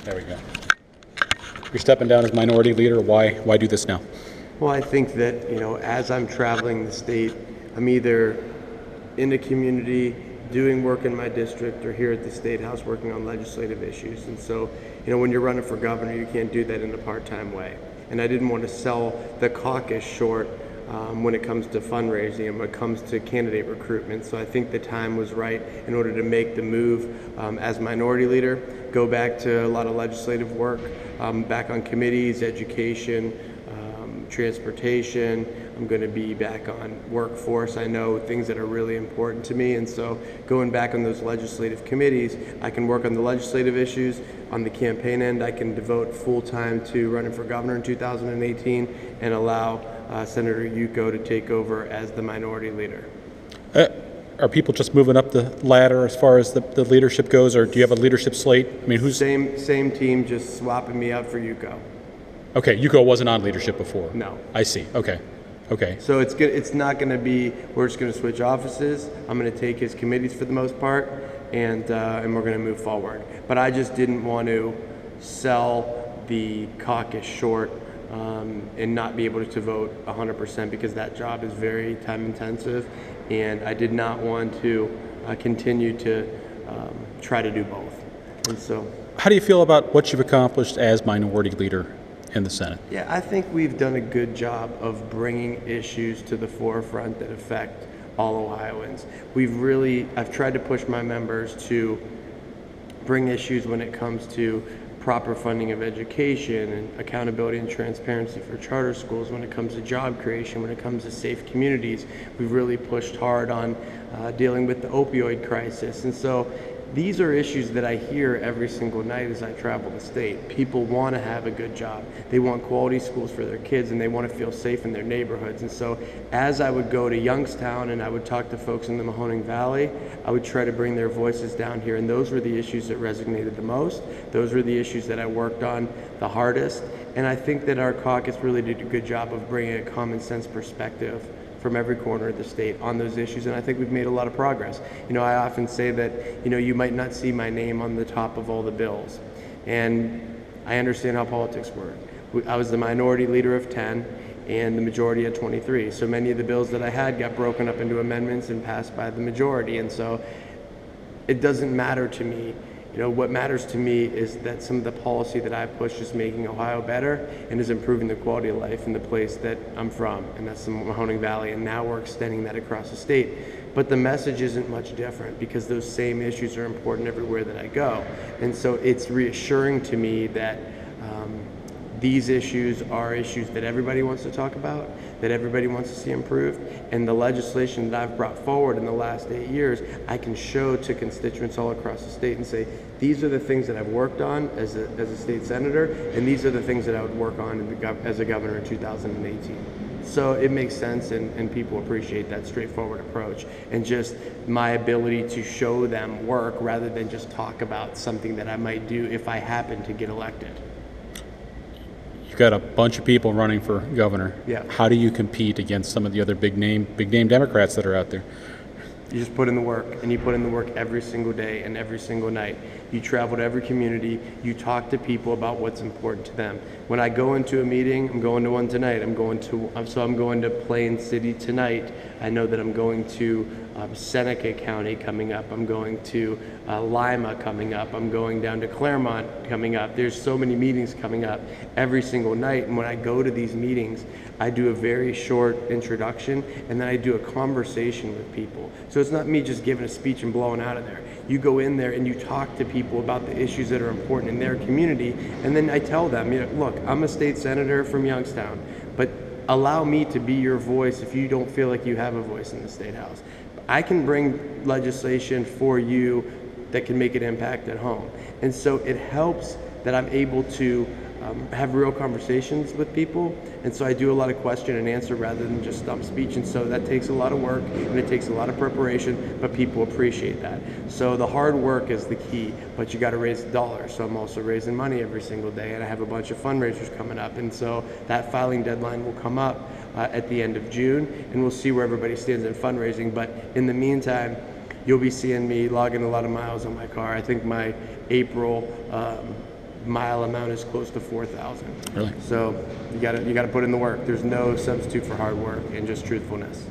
There we go. You're stepping down as minority leader. Why do this now? Well, I think that, as I'm traveling the state, I'm either in the community doing work in my district or here at the State House working on legislative issues. And so, when you're running for governor, you can't do that in a part-time way. And I didn't want to sell the caucus short when it comes to fundraising and when it comes to candidate recruitment. So I think the time was right in order to make the move as minority leader, go back to a lot of legislative work, back on committees, education, transportation. I'm going to be back on workforce. I know things that are really important to me, and so going back on those legislative committees, I can work on the legislative issues. On the campaign end, I can devote full time to running for governor in 2018 and allow Senator Yuko to take over as the minority leader. Are people just moving up the ladder as far as the leadership goes, or do you have a leadership slate? I mean, who's same team, just swapping me out for Yuko. Okay, Yuko wasn't on leadership before. No. I see. Okay. So it's not going to be we're just going to switch offices. I'm going to take his committees for the most part, and we're going to move forward. But I just didn't want to sell the caucus short and not be able to vote 100% because that job is very time intensive, and I did not want to continue to try to do both. And so, how do you feel about what you've accomplished as minority leader in the Senate? Yeah, I think we've done a good job of bringing issues to the forefront that affect all Ohioans. I've tried to push my members to bring issues when it comes to proper funding of education and accountability and transparency for charter schools, when it comes to job creation, when it comes to safe communities. We've really pushed hard on dealing with the opioid crisis. And so these are issues that I hear every single night as I travel the state. People want to have a good job. They want quality schools for their kids, and they want to feel safe in their neighborhoods. And so as I would go to Youngstown and I would talk to folks in the Mahoning Valley, I would try to bring their voices down here. And those were the issues that resonated the most. Those were the issues that I worked on the hardest. And I think that our caucus really did a good job of bringing a common sense perspective from every corner of the state on those issues, and I think we've made a lot of progress. I often say that, you might not see my name on the top of all the bills, and I understand how politics work. I was the minority leader of 10 and the majority at 23, so many of the bills that I had got broken up into amendments and passed by the majority, and so it doesn't matter to me. What matters to me is that some of the policy that I push is making Ohio better and is improving the quality of life in the place that I'm from, and that's the Mahoning Valley, and now we're extending that across the state. But the message isn't much different because those same issues are important everywhere that I go. And so it's reassuring to me that these issues are issues that everybody wants to talk about, that everybody wants to see improved, and the legislation that I've brought forward in the last 8 years, I can show to constituents all across the state and say, these are the things that I've worked on as a state senator, and these are the things that I would work on as a governor in 2018. So it makes sense, and people appreciate that straightforward approach and just my ability to show them work rather than just talk about something that I might do if I happen to get elected. You've got a bunch of people running for governor. Yeah. How do you compete against some of the other big name Democrats that are out there? You just put in the work, and you put in the work every single day and every single night. You travel to every community. You talk to people about what's important to them. When I go into a meeting, I'm going to one tonight. I'm going to Plain City tonight. I know that I'm going to Seneca County coming up. I'm going to Lima coming up. I'm going down to Claremont coming up. There's so many meetings coming up every single night. And when I go to these meetings, I do a very short introduction, and then I do a conversation with people. So it's not me just giving a speech and blowing out of there. You go in there and you talk to people about the issues that are important in their community, and then I tell them, look, I'm a state senator from Youngstown, but allow me to be your voice if you don't feel like you have a voice in the State House. I can bring legislation for you that can make an impact at home. And so it helps that I'm able to have real conversations with people, and so I do a lot of question and answer rather than just stump speech, and so that takes a lot of work and it takes a lot of preparation, but people appreciate that. So the hard work is the key, but you got to raise the dollars. So I'm also raising money every single day, and I have a bunch of fundraisers coming up, and so that filing deadline will come up at the end of June, and we'll see where everybody stands in fundraising. But in the meantime, you'll be seeing me logging a lot of miles on my car. I think my April mile amount is close to 4,000. Really? So you gotta put in the work. There's no substitute for hard work and just truthfulness.